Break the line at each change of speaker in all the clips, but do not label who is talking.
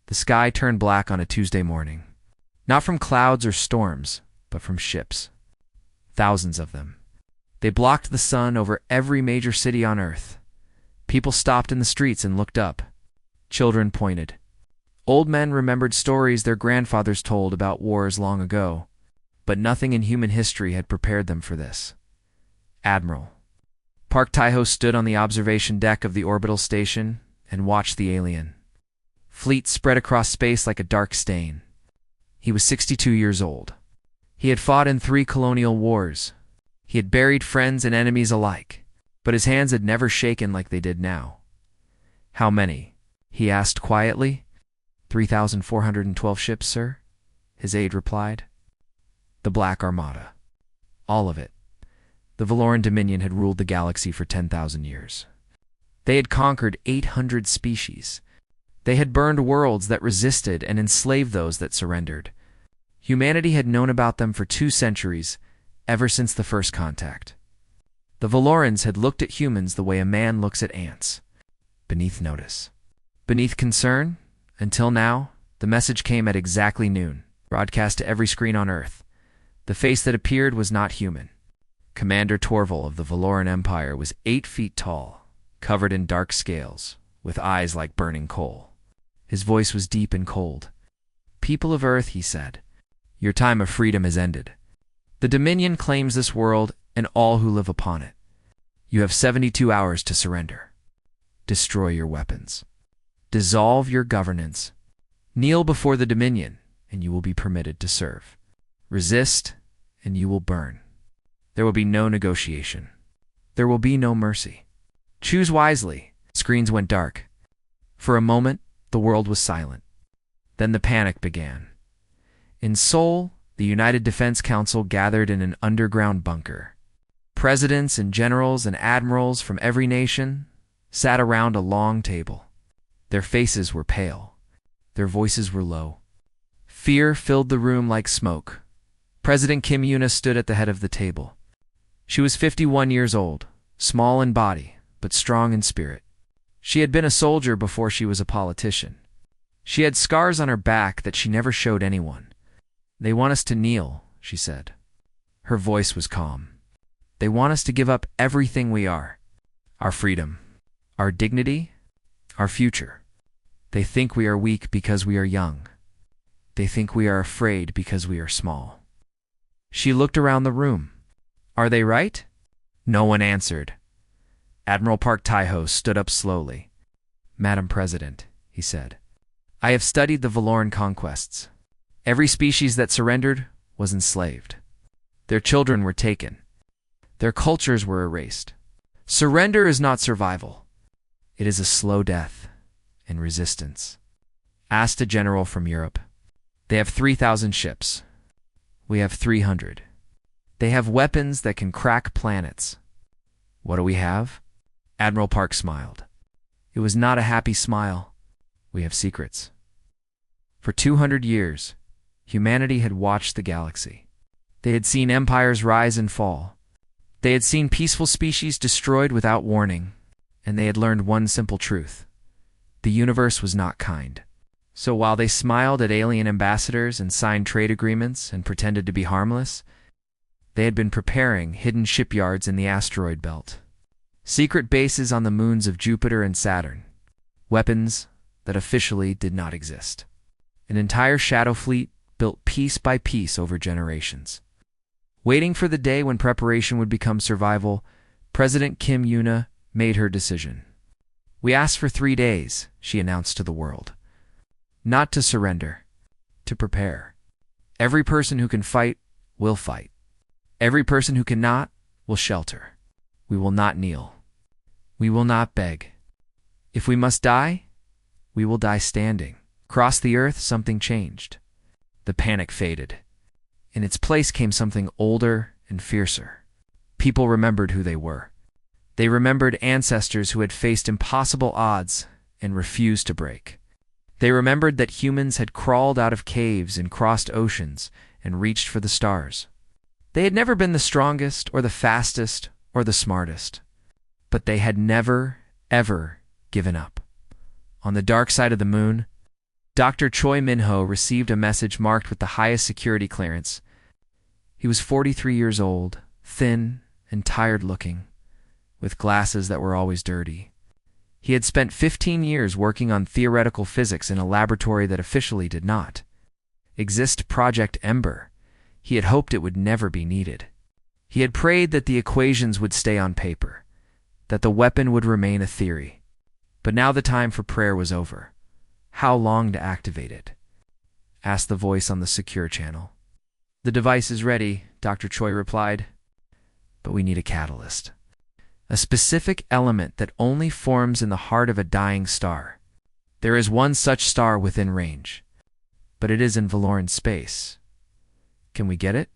The sky turned black on a Tuesday morning. Not from clouds or storms, but from ships. Thousands of them. They blocked the sun over every major city on Earth. People stopped in the streets and looked up. Children pointed. Old men remembered stories their grandfathers told about wars long ago, but nothing in human history had prepared them for this. Admiral Park Tae-ho stood on the observation deck of the orbital station and watched the alien fleet spread across space like a dark stain. He was 62 years old. He had fought in 3 colonial wars. He had buried friends and enemies alike, but his hands had never shaken like they did now. "How many?" he asked quietly. 3,412 ships, sir," his aide replied. The Black Armada. All of it. The Valoran Dominion had ruled the galaxy for 10,000 years. They had conquered 800 species. They had burned worlds that resisted and enslaved those that surrendered. Humanity had known about them for 2 centuries, ever since the first contact. The Valorans had looked at humans the way a man looks at ants, beneath notice, beneath concern, until now. The message came at exactly noon, broadcast to every screen on Earth. The face that appeared was not human. Commander Torval of the Valoran Empire was 8 feet tall, covered in dark scales, with eyes like burning coal. His voice was deep and cold. "People of Earth," he said, "your time of freedom has ended. The Dominion claims this world and all who live upon it. You have 72 hours to surrender. Destroy your weapons. Dissolve your governance. Kneel before the Dominion, and you will be permitted to serve. Resist, and you will burn. There will be no negotiation. There will be no mercy. Choose wisely." Screens went dark. For a moment, the world was silent. Then the panic began. In Seoul, the United Defense Council gathered in an underground bunker. Presidents and generals and admirals from every nation sat around a long table. Their faces were pale. Their voices were low. Fear filled the room like smoke. President Kim Yoon stood at the head of the table. She was 51 years old, small in body, but strong in spirit. She had been a soldier before she was a politician. She had scars on her back that she never showed anyone. "They want us to kneel," she said. Her voice was calm. "They want us to give up everything we are. Our freedom, our dignity, our future. They think we are weak because we are young. They think we are afraid because we are small." She looked around the room. "Are they right?" No one answered. Admiral Park Tae-ho stood up slowly. "Madam President," he said, "I have studied the Valoran conquests. Every species that surrendered was enslaved. Their children were taken. Their cultures were erased. Surrender is not survival. It is a slow death and resistance." Asked a general from Europe. "They have 3,000 ships. We have 300. They have weapons that can crack planets. What do we have?" Admiral Park smiled. It was not a happy smile. "We have secrets." For 200 years, humanity had watched the galaxy. They had seen empires rise and fall. They had seen peaceful species destroyed without warning, and they had learned one simple truth. The universe was not kind. So while they smiled at alien ambassadors and signed trade agreements and pretended to be harmless, they had been preparing hidden shipyards in the asteroid belt. Secret bases on the moons of Jupiter and Saturn. Weapons that officially did not exist. An entire shadow fleet built piece by piece over generations. Waiting for the day when preparation would become survival, President Kim Yoon made her decision. "We asked for 3 days," she announced to the world. "Not to surrender, to prepare. Every person who can fight will fight. Every person who cannot will shelter. We will not kneel. We will not beg. If we must die, we will die standing." Across the earth, something changed. The panic faded. In its place came something older and fiercer. People remembered who they were. They remembered ancestors who had faced impossible odds and refused to break. They remembered that humans had crawled out of caves and crossed oceans and reached for the stars. They had never been the strongest or the fastest or the smartest, but they had never, ever given up. On the dark side of the moon, Dr. Choi Min-ho received a message marked with the highest security clearance. He was 43 years old, thin and tired-looking, with glasses that were always dirty. He had spent 15 years working on theoretical physics in a laboratory that officially did not exist, Project Ember. He had hoped it would never be needed. He had prayed that the equations would stay on paper, that the weapon would remain a theory. But now the time for prayer was over. How long to activate it? Asked the voice on the secure channel. The device is ready, Dr. Choi replied. But we need a catalyst. A specific element that only forms in the heart of a dying star. There is one such star within range, but it is in Valoran space. Can we get it?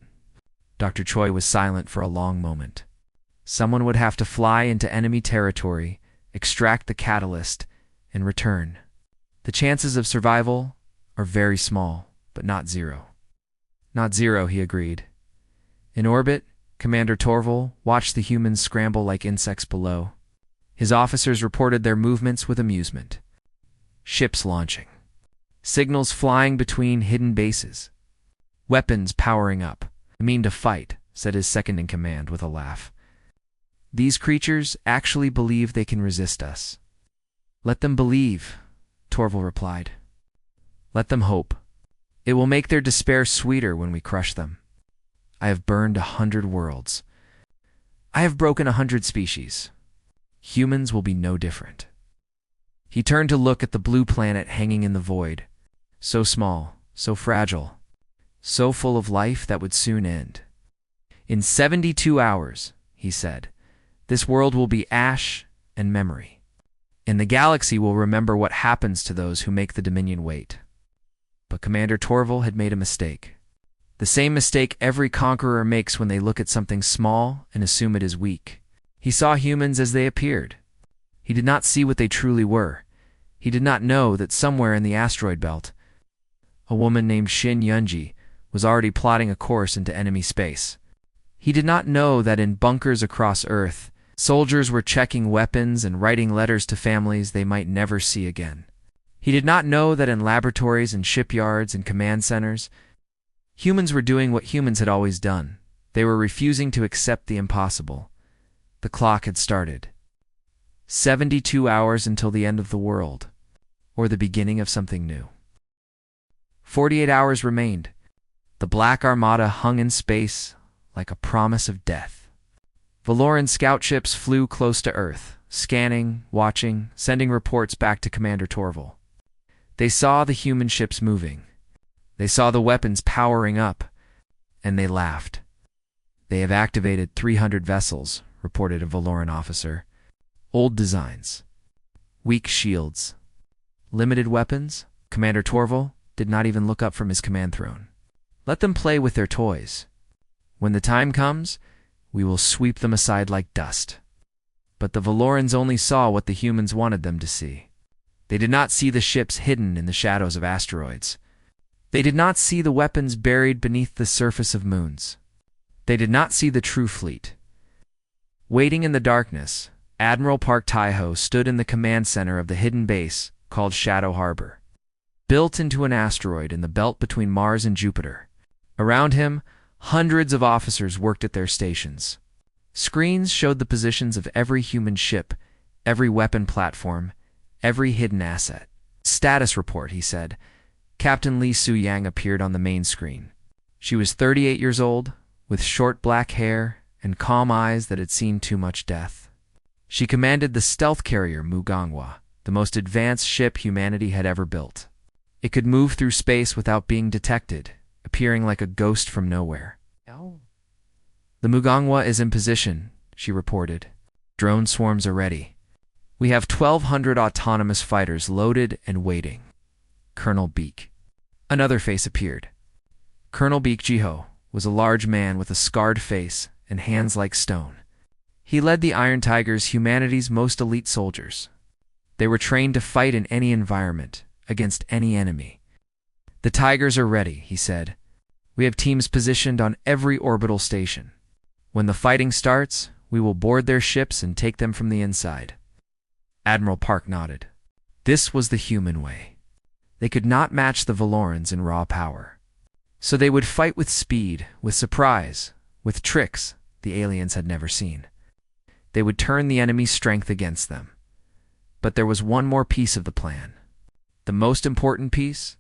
Dr. Choi was silent for a long moment. Someone would have to fly into enemy territory, extract the catalyst, and return. The chances of survival are very small, but not zero. Not zero, he agreed. In orbit, Commander Torval watched the humans scramble like insects below. His officers reported their movements with amusement. Ships launching. Signals flying between hidden bases. Weapons powering up. I mean to fight, said his second-in-command with a laugh. These creatures actually believe they can resist us. Let them believe, Torval replied. Let them hope. It will make their despair sweeter when we crush them. I have burned 100 worlds. I have broken 100 species. Humans will be no different. He turned to look at the blue planet hanging in the void. So small, so fragile, so full of life that would soon end. In 72 hours, he said, this world will be ash and memory. And the galaxy will remember what happens to those who make the Dominion wait. But Commander Torval had made a mistake. The same mistake every conqueror makes when they look at something small and assume it is weak. He saw humans as they appeared. He did not see what they truly were. He did not know that somewhere in the asteroid belt, a woman named Shin Yunji was already plotting a course into enemy space. He did not know that in bunkers across Earth, soldiers were checking weapons and writing letters to families they might never see again. He did not know that in laboratories and shipyards and command centers, humans were doing what humans had always done. They were refusing to accept the impossible. The clock had started. 72 hours until the end of the world, or the beginning of something new. 48 hours remained. The Black Armada hung in space like a promise of death. Valoran scout ships flew close to Earth, scanning, watching, sending reports back to Commander Torval. They saw the human ships moving. They saw the weapons powering up, and they laughed. They have activated 300 vessels, reported a Valoran officer. Old designs. Weak shields. Limited weapons? Commander Torval did not even look up from his command throne. Let them play with their toys. When the time comes, we will sweep them aside like dust. But the Valorans only saw what the humans wanted them to see. They did not see the ships hidden in the shadows of asteroids. They did not see the weapons buried beneath the surface of moons. They did not see the true fleet. Waiting in the darkness, Admiral Park Tae-ho stood in the command center of the hidden base called Shadow Harbor, built into an asteroid in the belt between Mars and Jupiter. Around him, hundreds of officers worked at their stations. Screens showed the positions of every human ship, every weapon platform, every hidden asset. Status report, he said. Captain Lee Su-yang appeared on the main screen. She was 38 years old, with short black hair and calm eyes that had seen too much death. She commanded the stealth carrier Mugangwa, the most advanced ship humanity had ever built. It could move through space without being detected, appearing like a ghost from nowhere. The Mugangwa is in position, she reported. Drone swarms are ready. We have 1,200 autonomous fighters loaded and waiting. Colonel Beek. Another face appeared. Colonel Beek Jiho was a large man with a scarred face and hands like stone. He led the Iron Tigers, humanity's most elite soldiers. They were trained to fight in any environment, against any enemy. The Tigers are ready, he said. We have teams positioned on every orbital station. When the fighting starts, we will board their ships and take them from the inside. Admiral Park nodded. This was the human way. They could not match the Valorans in raw power. So they would fight with speed, with surprise, with tricks the aliens had never seen. They would turn the enemy's strength against them. But there was one more piece of the plan. The most important piece,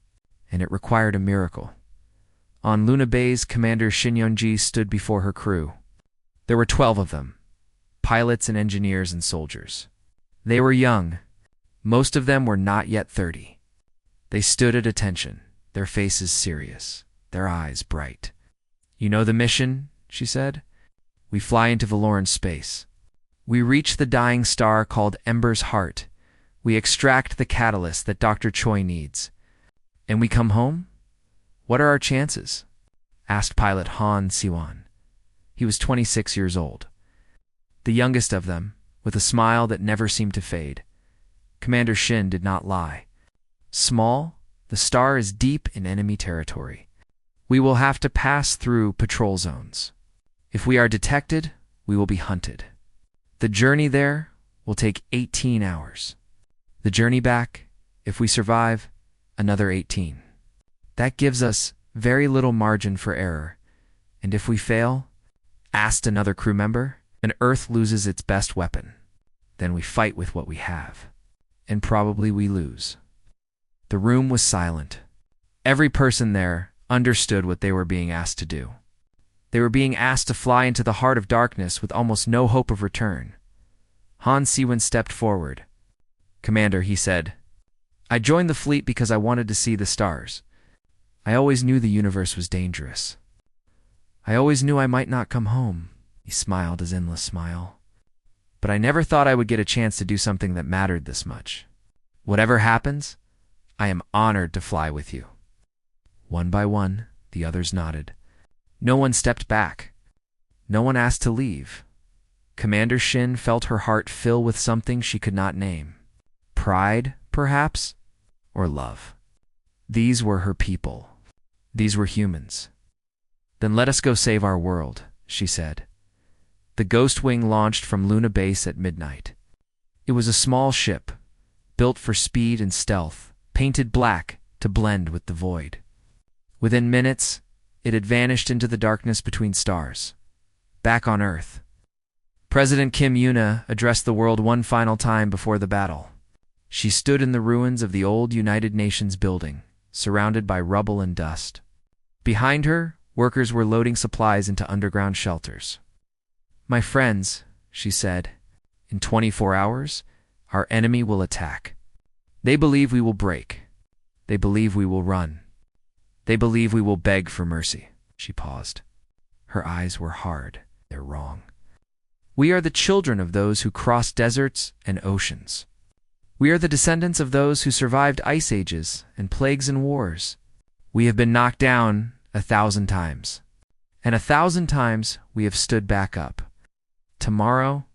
and it required a miracle. On Luna Bay's, Commander Shin stood before her crew. There were 12 of them, pilots and engineers and soldiers. They were young. Most of them were not yet 30. They stood at attention, their faces serious, their eyes bright. "You know the mission?" she said. "We fly into Valoran space. We reach the dying star called Ember's Heart. We extract the catalyst that Dr. Choi needs. And we come home? What are our chances?" asked pilot Han Siwan. He was 26 years old. The youngest of them, with a smile that never seemed to fade. Commander Shin did not lie. "Small, the star is deep in enemy territory. We will have to pass through patrol zones. If we are detected, we will be hunted. The journey there will take 18 hours. The journey back, if we survive, another 18. That gives us very little margin for error. And if we fail," asked another crew member, "and Earth loses its best weapon, then we fight with what we have. And probably we lose." The room was silent. Every person there understood what they were being asked to do. They were being asked to fly into the heart of darkness with almost no hope of return. Han Siwen stepped forward. "Commander," he said, "I joined the fleet because I wanted to see the stars. I always knew the universe was dangerous. I always knew I might not come home." He smiled his endless smile. "But I never thought I would get a chance to do something that mattered this much. Whatever happens, I am honored to fly with you." One by one, the others nodded. No one stepped back. No one asked to leave. Commander Shin felt her heart fill with something she could not name. Pride, perhaps, or love. These were her people. These were humans. "Then let us go save our world," she said. The Ghost Wing launched from Luna Base at midnight. It was a small ship, built for speed and stealth, painted black to blend with the void. Within minutes, it had vanished into the darkness between stars. Back on Earth, President Kim Yuna addressed the world one final time before the battle. She stood in the ruins of the old United Nations building, surrounded by rubble and dust. Behind her, workers were loading supplies into underground shelters. "My friends," she said, "in 24 hours, our enemy will attack. They believe we will break. They believe we will run. They believe we will beg for mercy." She paused. Her eyes were hard. "They're wrong. We are the children of those who crossed deserts and oceans. We are the descendants of those who survived ice ages and plagues and wars. We have been knocked down 1,000 times, and 1,000 times we have stood back up. Tomorrow,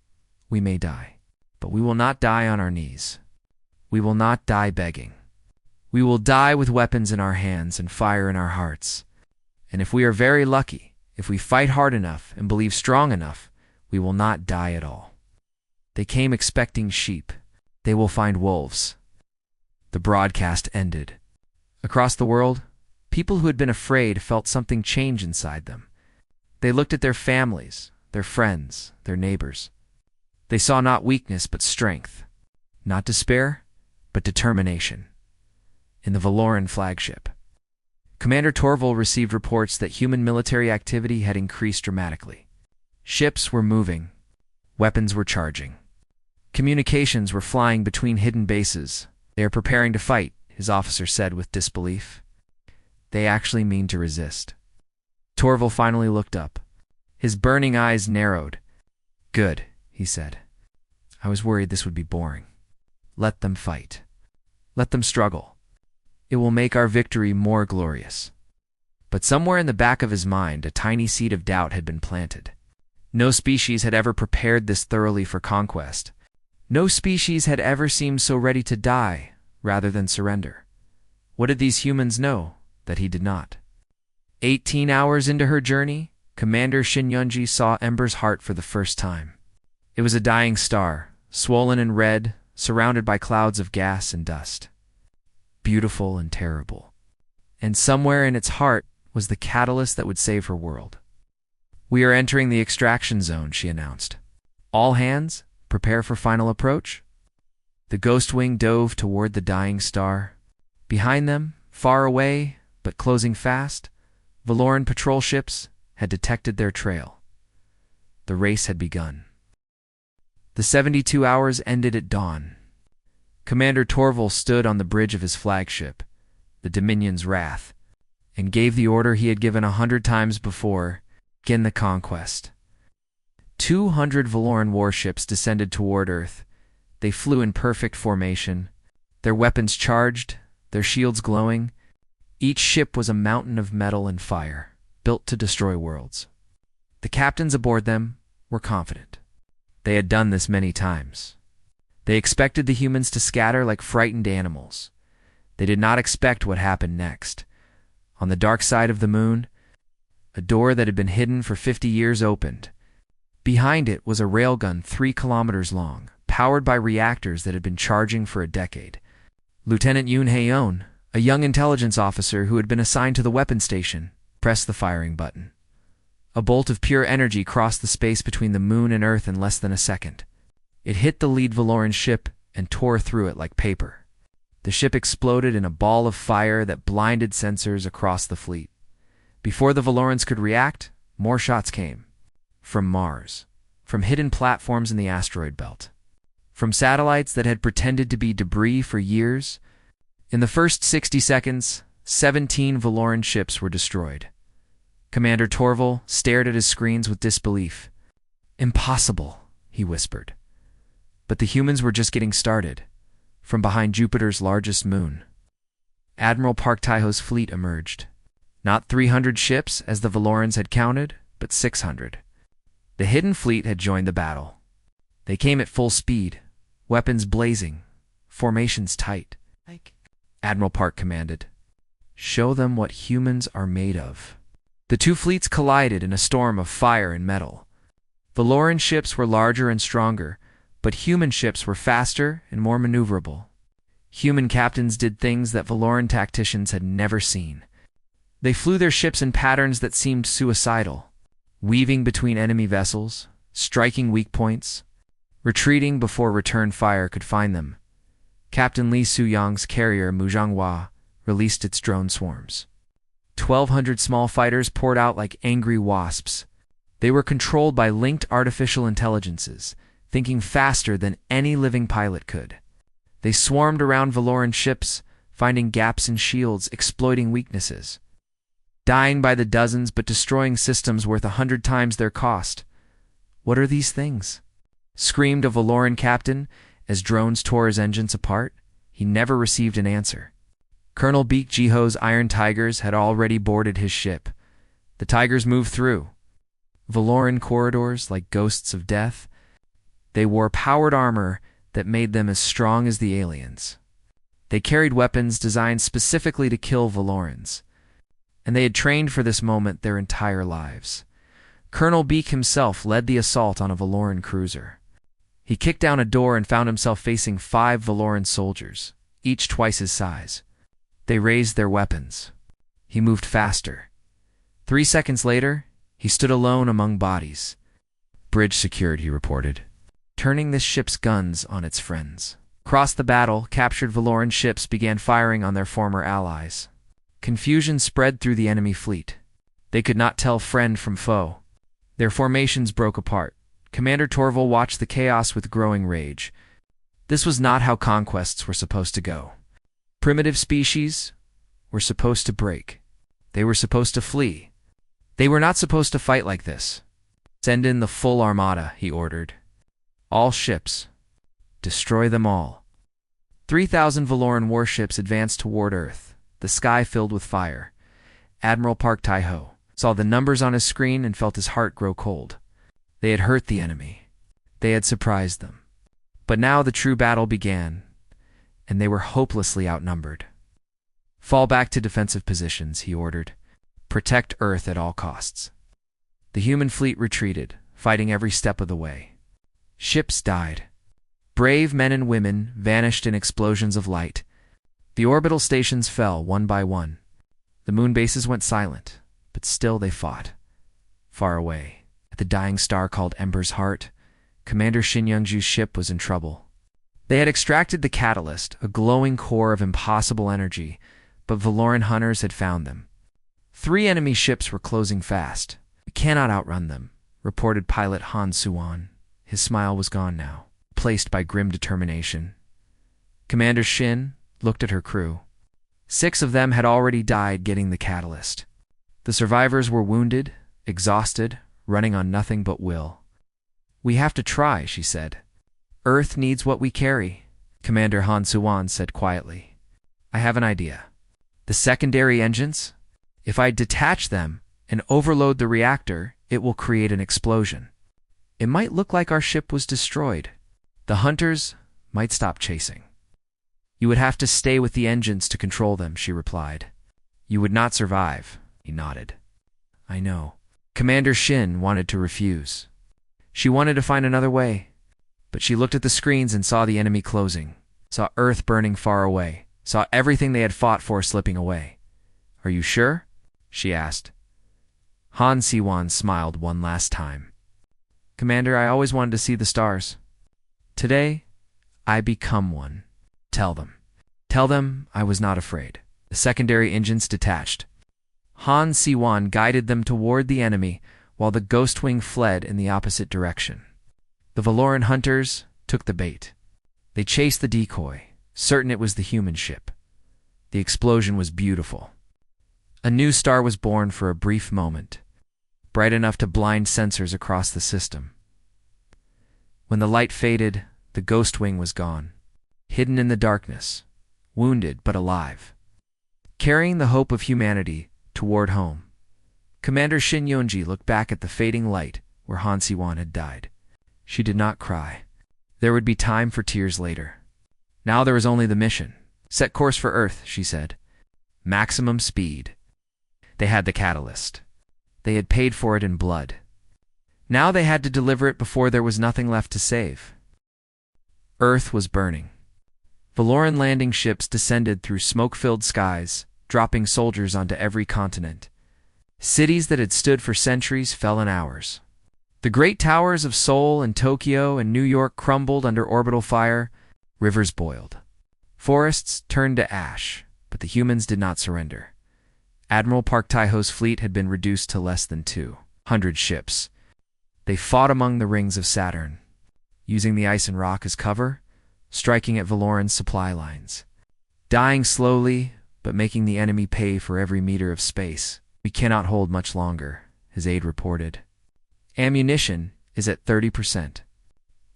we may die, but we will not die on our knees. We will not die begging. We will die with weapons in our hands and fire in our hearts. And if we are very lucky, if we fight hard enough and believe strong enough, we will not die at all. They came expecting sheep. They will find wolves." The broadcast ended. Across the world, people who had been afraid felt something change inside them. They looked at their families, their friends, their neighbors. They saw not weakness but strength, not despair but determination. In the Valoran flagship, Commander Torval received reports that human military activity had increased dramatically. Ships were moving. Weapons were charging. Communications were flying between hidden bases. "They are preparing to fight," his officer said with disbelief. "They actually mean to resist." Torval finally looked up. His burning eyes narrowed. "Good," he said. "I was worried this would be boring. Let them fight. Let them struggle. It will make our victory more glorious." But somewhere in the back of his mind, a tiny seed of doubt had been planted. No species had ever prepared this thoroughly for conquest. No species had ever seemed so ready to die rather than surrender. What did these humans know that he did not? 18 hours into her journey, Commander Shin saw Ember's Heart for the first time. It was a dying star, swollen and red, surrounded by clouds of gas and dust. beautiful and terrible. And somewhere in its heart was the catalyst that would save her world. "We are entering the extraction zone," she announced. "All hands, prepare for final approach." The ghost wing dove toward the dying star. Behind them, far away, but closing fast, Valoran patrol ships had detected their trail. The race had begun. The 72 hours ended at dawn. Commander Torval stood on the bridge of his flagship, the Dominion's Wrath, and gave the order he had given 100 times before: begin the conquest. 200 Valoran warships descended toward Earth. They flew in perfect formation, their weapons charged, their shields glowing. Each ship was a mountain of metal and fire, built to destroy worlds. The captains aboard them were confident. They had done this many times. They expected the humans to scatter like frightened animals. They did not expect what happened next. On the dark side of the moon, a door that had been hidden for 50 years opened. Behind it was a railgun 3 kilometers long, powered by reactors that had been charging for a decade. Lieutenant Yoon Haeon, a young intelligence officer who had been assigned to the weapon station, pressed the firing button. A bolt of pure energy crossed the space between the moon and Earth in less than a second. It hit the lead Valoran ship and tore through it like paper. The ship exploded in a ball of fire that blinded sensors across the fleet. Before the Valorans could react, more shots came. From Mars, from hidden platforms in the asteroid belt, from satellites that had pretended to be debris for years. In the first 60 seconds, 17 Valoran ships were destroyed. Commander Torval stared at his screens with disbelief. "Impossible," he whispered. But the humans were just getting started. From behind Jupiter's largest moon, Admiral Park Taiho's fleet emerged. Not 300 ships, as the Valorans had counted, but 600. The hidden fleet had joined the battle. They came at full speed, weapons blazing, formations tight. Admiral Park commanded, "Show them what humans are made of." The two fleets collided in a storm of fire and metal. Valoran ships were larger and stronger, but human ships were faster and more maneuverable. Human captains did things that Valoran tacticians had never seen. They flew their ships in patterns that seemed suicidal, weaving between enemy vessels, striking weak points, retreating before return fire could find them. Captain Li Suyang's carrier Muzhanghua released its drone swarms. 1,200 small fighters poured out like angry wasps. They were controlled by linked artificial intelligences, thinking faster than any living pilot could. They swarmed around Valoran ships, finding gaps in shields, exploiting weaknesses. Dying by the dozens, but destroying systems worth 100 times their cost. "What are these things?" screamed a Valoran captain as drones tore his engines apart. He never received an answer. Colonel Beek Jiho's Iron Tigers had already boarded his ship. The Tigers moved through Valoran corridors like ghosts of death. They wore powered armor that made them as strong as the aliens. They carried weapons designed specifically to kill Valorans, and they had trained for this moment their entire lives. Colonel Beek himself led the assault on a Valoran cruiser. He kicked down a door and found himself facing 5 Valoran soldiers, each twice his size. They raised their weapons. He moved faster. 3 seconds later, he stood alone among bodies. "Bridge secured," he reported, turning this ship's guns on its friends. Across the battle, captured Valoran ships began firing on their former allies. Confusion spread through the enemy fleet. They could not tell friend from foe. Their formations broke apart. Commander Torval watched the chaos with growing rage. This was not how conquests were supposed to go. Primitive species were supposed to break. They were supposed to flee. They were not supposed to fight like this. "Send in the full armada," he ordered. "All ships. Destroy them all." 3,000 Valoran warships advanced toward Earth, the sky filled with fire. Admiral Park Taiho saw the numbers on his screen and felt his heart grow cold. They had hurt the enemy. They had surprised them. But now the true battle began, and they were hopelessly outnumbered. "Fall back to defensive positions," he ordered. "Protect Earth at all costs." The human fleet retreated, fighting every step of the way. Ships died. Brave men and women vanished in explosions of light. The orbital stations fell one by one. The moon bases went silent, but still they fought. Far away, at the dying star called Ember's Heart, Commander Shin Youngju's ship was in trouble. They had extracted the catalyst, a glowing core of impossible energy, but Valoran hunters had found them. 3 enemy ships were closing fast. "We cannot outrun them," reported pilot Han Suwan. His smile was gone now, replaced by grim determination. Commander Shin looked at her crew. 6 of them had already died getting the catalyst. The survivors were wounded, exhausted, running on nothing but will. "We have to try," she said. "Earth needs what we carry," Commander Han Suwan said quietly. "I have an idea. The secondary engines? If I detach them and overload the reactor, it will create an explosion. It might look like our ship was destroyed. The hunters might stop chasing." "You would have to stay with the engines to control them," she replied. "You would not survive," he nodded. "I know." Commander Shin wanted to refuse. She wanted to find another way, but she looked at the screens and saw the enemy closing, saw Earth burning far away, saw everything they had fought for slipping away. "Are you sure?" she asked. Han Siwan smiled one last time. "Commander, I always wanted to see the stars. Today, I become one. Tell them. Tell them I was not afraid." The secondary engines detached. Han Siwan guided them toward the enemy, while the Ghostwing fled in the opposite direction. The Valoran hunters took the bait. They chased the decoy, certain it was the human ship. The explosion was beautiful. A new star was born for a brief moment, bright enough to blind sensors across the system. When the light faded, the Ghostwing was gone, hidden in the darkness, wounded but alive, carrying the hope of humanity toward home. Commander Shin Yonji looked back at the fading light where Han Siwan had died. She did not cry. There would be time for tears later. Now there was only the mission. "Set course for Earth," she said. "Maximum speed." They had the catalyst. They had paid for it in blood. Now they had to deliver it before there was nothing left to save. Earth was burning. Valoran landing ships descended through smoke-filled skies, dropping soldiers onto every continent. Cities that had stood for centuries fell in hours. The great towers of Seoul and Tokyo and New York crumbled under orbital fire. Rivers boiled. Forests turned to ash, but the humans did not surrender. Admiral Park Tae-ho's fleet had been reduced to less than 200 ships. They fought among the rings of Saturn, using the ice and rock as cover, striking at Valoran's supply lines. Dying slowly, but making the enemy pay for every meter of space. "We cannot hold much longer," his aide reported. "Ammunition is at 30%.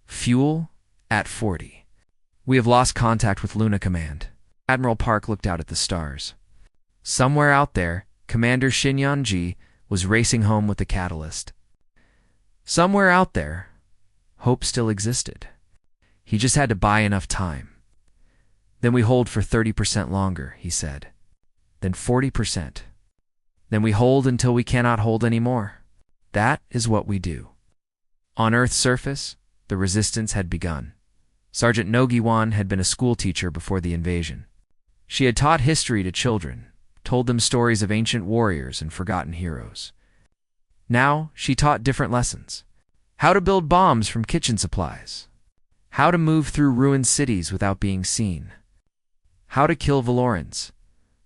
Fuel at 40%. We have lost contact with Luna Command." Admiral Park looked out at the stars. Somewhere out there, Commander Shin Yonji was racing home with the catalyst. Somewhere out there, hope still existed. He just had to buy enough time. "Then we hold for 30% longer," he said. "Then 40%. Then we hold until we cannot hold anymore. That is what we do." On Earth's surface, the resistance had begun. Sergeant Nogiwan had been a schoolteacher before the invasion. She had taught history to children, told them stories of ancient warriors and forgotten heroes. Now she taught different lessons. How to build bombs from kitchen supplies. How to move through ruined cities without being seen. How to kill Valorans.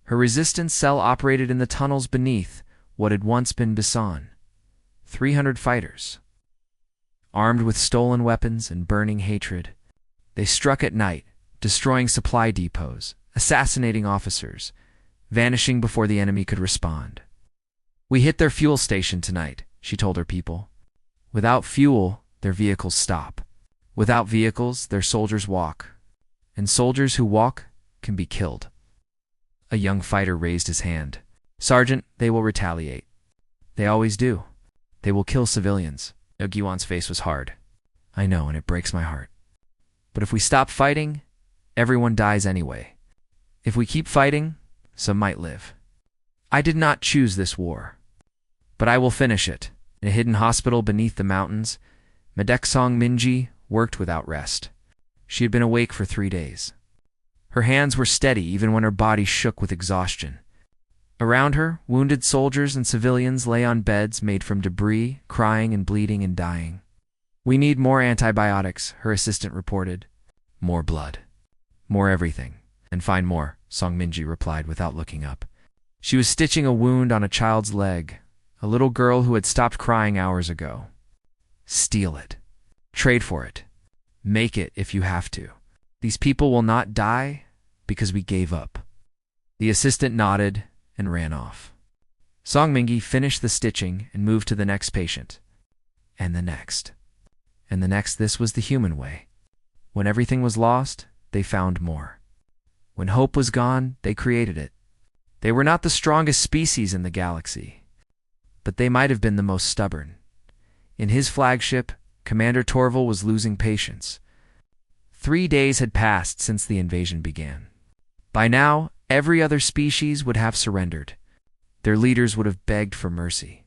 Her resistance cell operated in the tunnels beneath what had once been Bisan. 300 fighters. Armed with stolen weapons and burning hatred, they struck at night, destroying supply depots, assassinating officers, vanishing before the enemy could respond. "We hit their fuel station tonight," she told her people. "Without fuel, their vehicles stop. Without vehicles, their soldiers walk. And soldiers who walk can be killed." A young fighter raised his hand. "Sergeant, they will retaliate. They always do. They will kill civilians." Nogiwan's face was hard. "I know, and it breaks my heart. But if we stop fighting, everyone dies anyway. If we keep fighting, some might live. I did not choose this war. But I will finish it." In a hidden hospital beneath the mountains, Medeksong Minji worked without rest. She had been awake for 3 days. Her hands were steady even when her body shook with exhaustion. Around her, wounded soldiers and civilians lay on beds made from debris, crying and bleeding and dying. "We need more antibiotics," her assistant reported. "More blood. More everything. And find more," Song Minji replied without looking up. She was stitching a wound on a child's leg, a little girl who had stopped crying hours ago. "Steal it. Trade for it. Make it if you have to. These people will not die because we gave up." The assistant nodded and ran off. Song Mingi finished the stitching and moved to the next patient. And the next. And the next. This was the human way. When everything was lost, they found more. When hope was gone, they created it. They were not the strongest species in the galaxy, but they might have been the most stubborn. In his flagship, Commander Torval was losing patience. 3 days had passed since the invasion began. By now, every other species would have surrendered. Their leaders would have begged for mercy.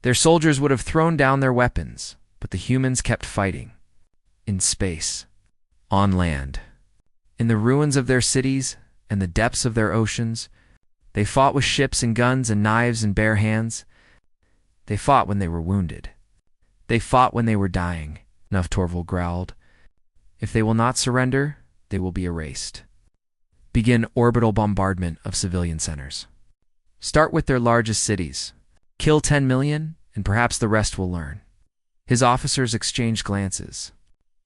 Their soldiers would have thrown down their weapons, but the humans kept fighting. In space, on land, in the ruins of their cities and the depths of their oceans, they fought with ships and guns and knives and bare hands. They fought when they were wounded. They fought when they were dying, Nuff Torval growled. If they will not surrender, they will be erased. Begin orbital bombardment of civilian centers. Start with their largest cities. Kill 10 million, and perhaps the rest will learn. His officers exchanged glances.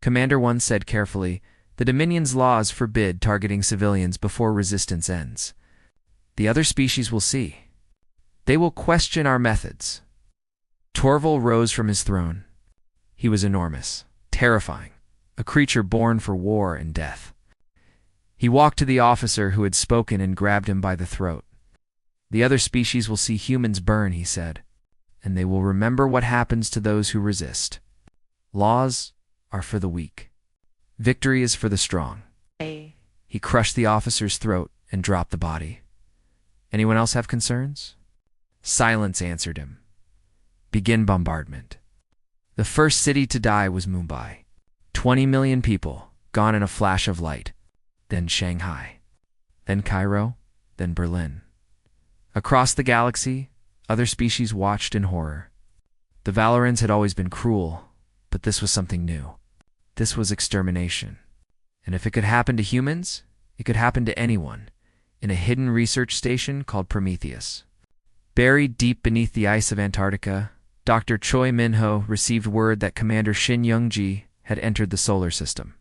Commander 1 said carefully, "The Dominion's laws forbid targeting civilians before resistance ends. The other species will see. They will question our methods." Torval rose from his throne. He was enormous, terrifying, a creature born for war and death. He walked to the officer who had spoken and grabbed him by the throat. "The other species will see humans burn," he said, "and they will remember what happens to those who resist. Laws are for the weak. Victory is for the strong." He crushed the officer's throat and dropped the body. "Anyone else have concerns?" Silence answered him. Begin bombardment. The first city to die was Mumbai. 20 million people, gone in a flash of light. Then Shanghai. Then Cairo. Then Berlin. Across the galaxy, other species watched in horror. The Valorans had always been cruel, but this was something new. This was extermination. And if it could happen to humans, it could happen to anyone, in a hidden research station called Prometheus. Buried deep beneath the ice of Antarctica, Dr. Choi Min-ho received word that Commander Shin Young-ji had entered the solar system.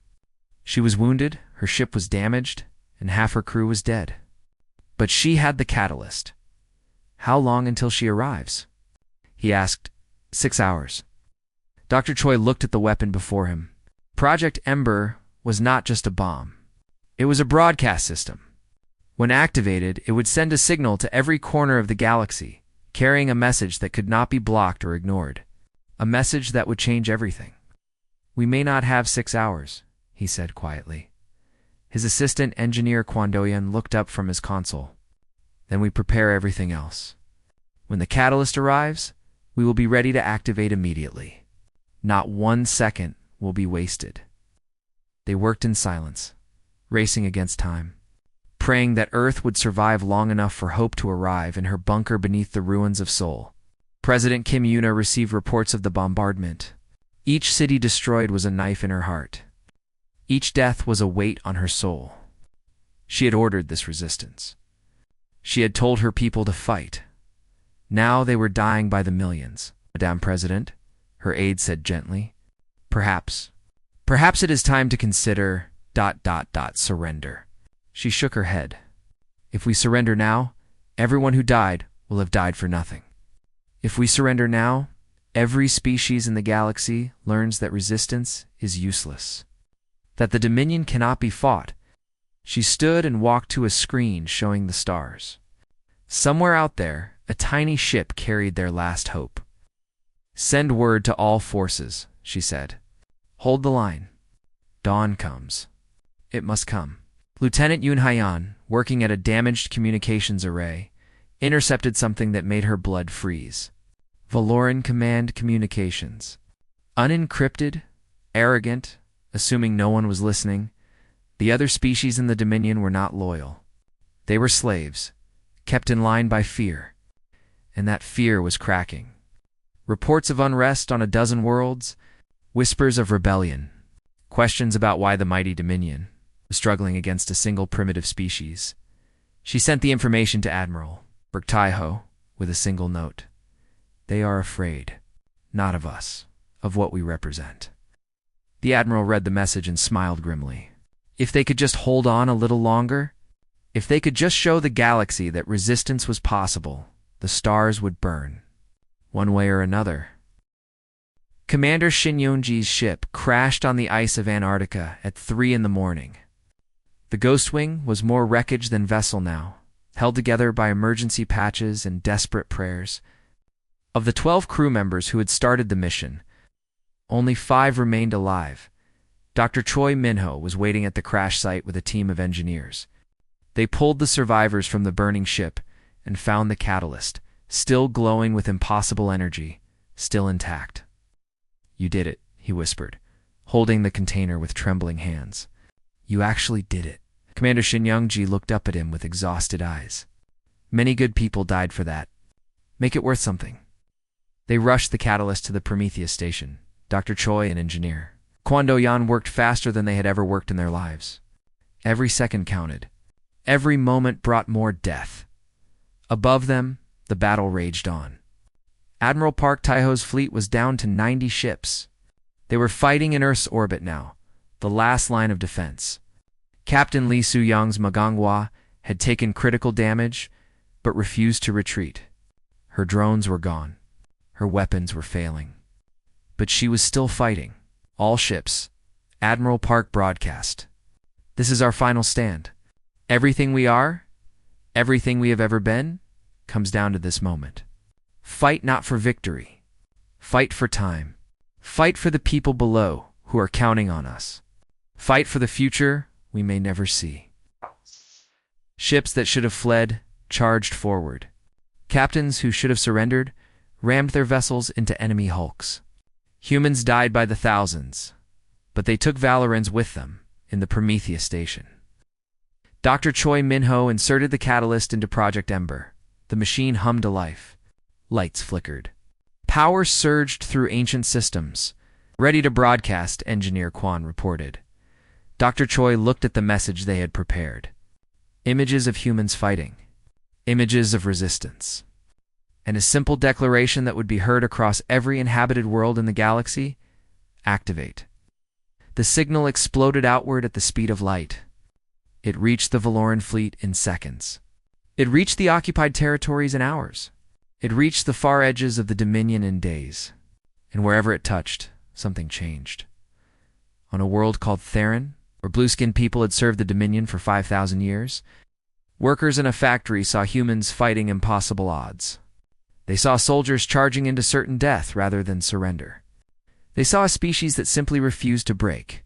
She was wounded, her ship was damaged, and half her crew was dead. But she had the catalyst. "How long until she arrives?" he asked. 6 hours. Dr. Choi looked at the weapon before him. Project Ember was not just a bomb. It was a broadcast system. When activated, it would send a signal to every corner of the galaxy, carrying a message that could not be blocked or ignored. A message that would change everything. "We may not have 6 hours," he said quietly. His assistant engineer Kwandoyan looked up from his console. "Then we prepare everything else. When the catalyst arrives, we will be ready to activate immediately. Not 1 second will be wasted." They worked in silence, racing against time, praying that Earth would survive long enough for hope to arrive in her bunker beneath the ruins of Seoul. President Kim Yoon-ah received reports of the bombardment. Each city destroyed was a knife in her heart. Each death was a weight on her soul. She had ordered this resistance. She had told her people to fight. Now they were dying by the millions. "Madame President," her aide said gently, Perhaps it is time to consider ... surrender." She shook her head. "If we surrender now, everyone who died will have died for nothing. If we surrender now, every species in the galaxy learns that resistance is useless, that the Dominion cannot be fought." She stood and walked to a screen showing the stars. Somewhere out there, a tiny ship carried their last hope. "Send word to all forces," she said. "Hold the line. Dawn comes. It must come." Lieutenant Yoon Hyan, working at a damaged communications array, intercepted something that made her blood freeze. Valoran Command Communications. Unencrypted, arrogant, assuming no one was listening, The other species in the Dominion were not loyal. They were slaves, kept in line by fear, and that fear was cracking. Reports of unrest on a dozen worlds, whispers of rebellion, questions about why the mighty Dominion was struggling against a single primitive species. She sent the information to Admiral Taiho with a single note. They are afraid, not of us, of what we represent. The Admiral read the message and smiled grimly. If they could just hold on a little longer, if they could just show the galaxy that resistance was possible, the stars would burn, one way or another. Commander Shinyonji's ship crashed on the ice of Antarctica at 3 a.m. The Ghostwing was more wreckage than vessel now, held together by emergency patches and desperate prayers. Of the 12 crew members who had started the mission, only 5 remained alive. Dr. Choi Minho was waiting at the crash site with a team of engineers. They pulled the survivors from the burning ship and found the catalyst, still glowing with impossible energy, still intact. "You did it," he whispered, holding the container with trembling hands. "You actually did it." Commander Shinyonji looked up at him with exhausted eyes. "Many good people died for that. Make it worth something." They rushed the catalyst to the Prometheus station. Dr. Choi, an engineer. Kwon Do-yan worked faster than they had ever worked in their lives. Every second counted. Every moment brought more death. Above them, the battle raged on. Admiral Park Taiho's fleet was down to 90 ships. They were fighting in Earth's orbit now, the last line of defense. Captain Lee Soo-young's Maganghwa had taken critical damage, but refused to retreat. Her drones were gone. Her weapons were failing. But she was still fighting. All ships. Admiral Park broadcast. "This is our final stand. Everything we are, everything we have ever been, comes down to this moment. Fight not for victory. Fight for time. Fight for the people below who are counting on us. Fight for the future we may never see." Ships that should have fled charged forward. Captains who should have surrendered rammed their vessels into enemy hulks. Humans died by the thousands, but they took Valorans with them in the Prometheus station. Dr. Choi Minho inserted the catalyst into Project Ember. The machine hummed to life. Lights flickered. Power surged through ancient systems. "Ready to broadcast," Engineer Kwon reported. Dr. Choi looked at the message they had prepared. Images of humans fighting. Images of resistance. And a simple declaration that would be heard across every inhabited world in the galaxy: activate. The signal exploded outward at the speed of light. It reached the Valoran fleet in seconds. It reached the occupied territories in hours. It reached the far edges of the Dominion in days. And wherever it touched, something changed. On a world called Theron, where blue-skinned people had served the Dominion for 5,000 years, workers in a factory saw humans fighting impossible odds. They saw soldiers charging into certain death rather than surrender. They saw a species that simply refused to break.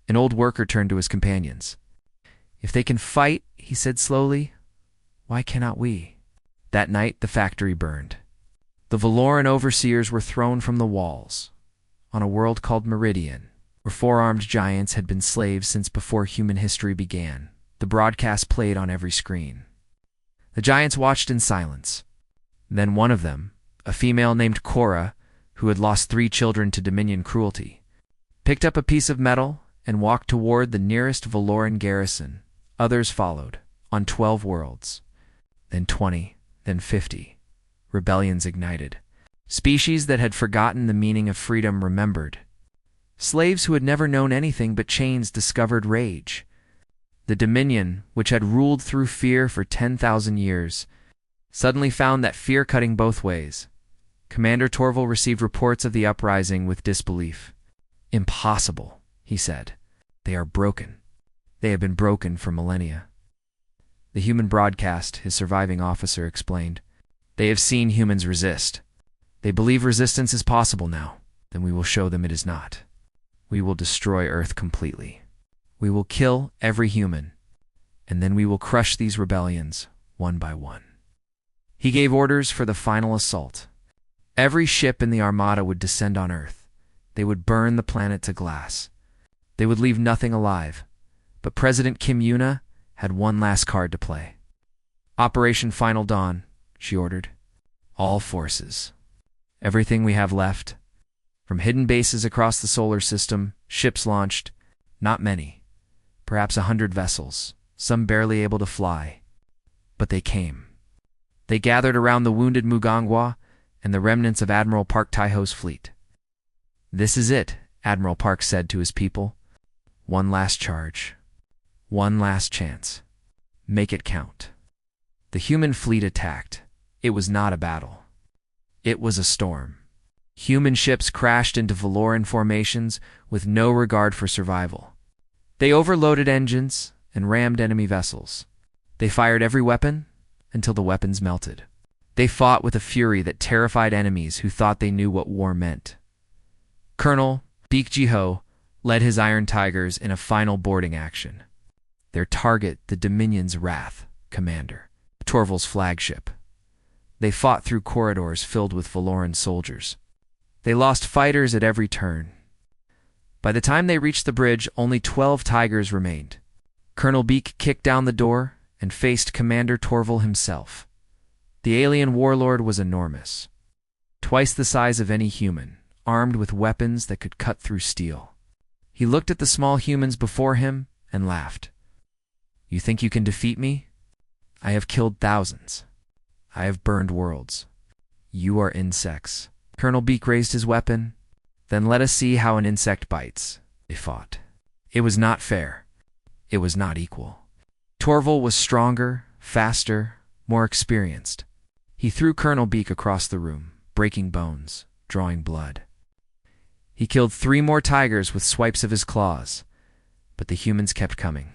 An old worker turned to his companions. "If they can fight," he said slowly, "why cannot we?" That night, the factory burned. The Valoran overseers were thrown from the walls. On a world called Meridian, where 4-armed giants had been slaves since before human history began, the broadcast played on every screen. The giants watched in silence. Then one of them, a female named Cora, who had lost 3 children to Dominion cruelty, picked up a piece of metal and walked toward the nearest Valoran garrison. Others followed, on 12 worlds. Then 20, then 50. Rebellions ignited. Species that had forgotten the meaning of freedom remembered. Slaves who had never known anything but chains discovered rage. The Dominion, which had ruled through fear for 10,000 years, suddenly found that fear cutting both ways. Commander Torval received reports of the uprising with disbelief. "Impossible," he said. "They are broken. They have been broken for millennia." The human broadcast, his surviving officer explained. "They have seen humans resist. They believe resistance is possible now. Then we will show them it is not. We will destroy Earth completely. We will kill every human, and then we will crush these rebellions one by one." He gave orders for the final assault. Every ship in the Armada would descend on Earth. They would burn the planet to glass. They would leave nothing alive. But President Kim Yuna had one last card to play. "Operation Final Dawn," she ordered. "All forces. Everything we have left. From hidden bases across the solar system, ships launched. Not many. Perhaps 100 vessels, some barely able to fly. But they came. They gathered around the wounded Mugangwa and the remnants of Admiral Park Taiho's fleet. "This is it," Admiral Park said to his people. "One last charge. One last chance. Make it count." The human fleet attacked. It was not a battle. It was a storm. Human ships crashed into Valoran formations with no regard for survival. They overloaded engines and rammed enemy vessels. They fired every weapon until the weapons melted. They fought with a fury that terrified enemies who thought they knew what war meant. Colonel Baek Ji-ho led his Iron Tigers in a final boarding action. Their target, the Dominion's Wrath Commander, Torval's flagship. They fought through corridors filled with Valoran soldiers. They lost fighters at every turn. By the time they reached the bridge, only 12 Tigers remained. Colonel Baek kicked down the door and faced Commander Torval himself. The alien warlord was enormous, twice the size of any human, armed with weapons that could cut through steel. He looked at the small humans before him and laughed. "You think you can defeat me? I have killed thousands. I have burned worlds. You are insects." Colonel Baek raised his weapon. "Then let us see how an insect bites." They fought. It was not fair. It was not equal. Torval was stronger, faster, more experienced. He threw Colonel Baek across the room, breaking bones, drawing blood. He killed 3 more tigers with swipes of his claws, but the humans kept coming.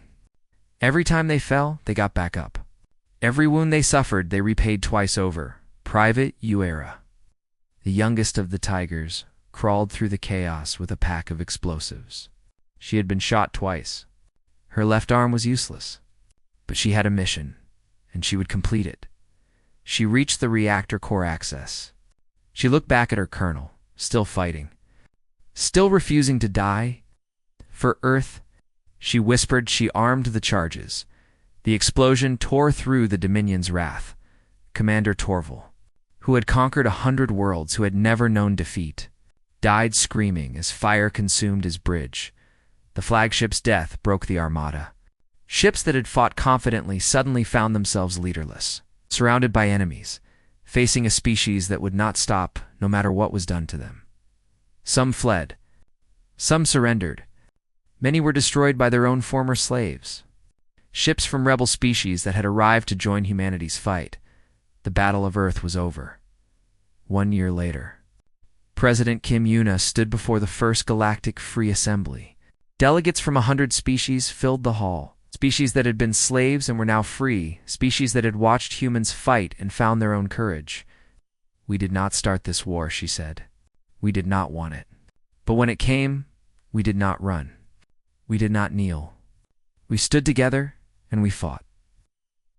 Every time they fell, they got back up. Every wound they suffered, they repaid twice over. Private Uera, the youngest of the tigers, crawled through the chaos with a pack of explosives. She had been shot twice. Her left arm was useless, but she had a mission, and she would complete it. She reached the reactor core access. She looked back at her colonel, still fighting, still refusing to die. For Earth, she whispered. She armed the charges. The explosion tore through the Dominion's Wrath. Commander Torval, who had conquered 100 worlds, who had never known defeat, died screaming as fire consumed his bridge. The flagship's death broke the Armada. Ships that had fought confidently suddenly found themselves leaderless, surrounded by enemies, facing a species that would not stop no matter what was done to them. Some fled. Some surrendered. Many were destroyed by their own former slaves. Ships from rebel species that had arrived to join humanity's fight. The Battle of Earth was over. 1 year later, President Kim Yuna stood before the first Galactic Free Assembly. Delegates from 100 species filled the hall. Species that had been slaves and were now free. Species that had watched humans fight and found their own courage. "We did not start this war," she said. "We did not want it. But when it came, we did not run. We did not kneel. We stood together and we fought."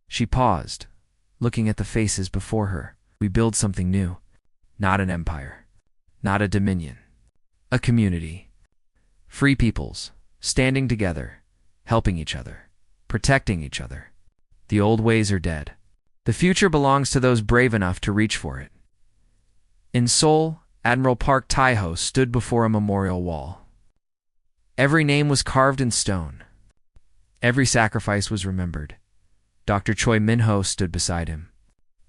She paused, looking at the faces before her. "We build something new. Not an empire. Not a dominion. A community. Free peoples, standing together, helping each other, protecting each other. The old ways are dead. The future belongs to those brave enough to reach for it." In Seoul, Admiral Park Taiho stood before a memorial wall. Every name was carved in stone. Every sacrifice was remembered. Dr. Choi Min-ho stood beside him,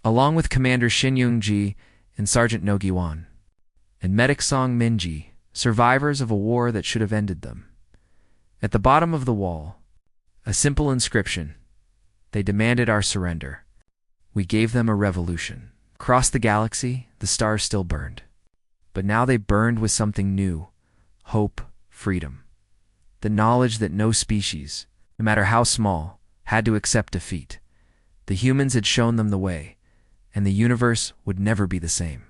along with Commander Shin Young-ji and Sergeant No Gi-won, and Medic Song Min-ji, survivors of a war that should have ended them. At the bottom of the wall, a simple inscription. They demanded our surrender. We gave them a revolution. Across the galaxy, the stars still burned. But now they burned with something new: hope, freedom. The knowledge that no species, no matter how small, had to accept defeat. The humans had shown them the way, and the universe would never be the same.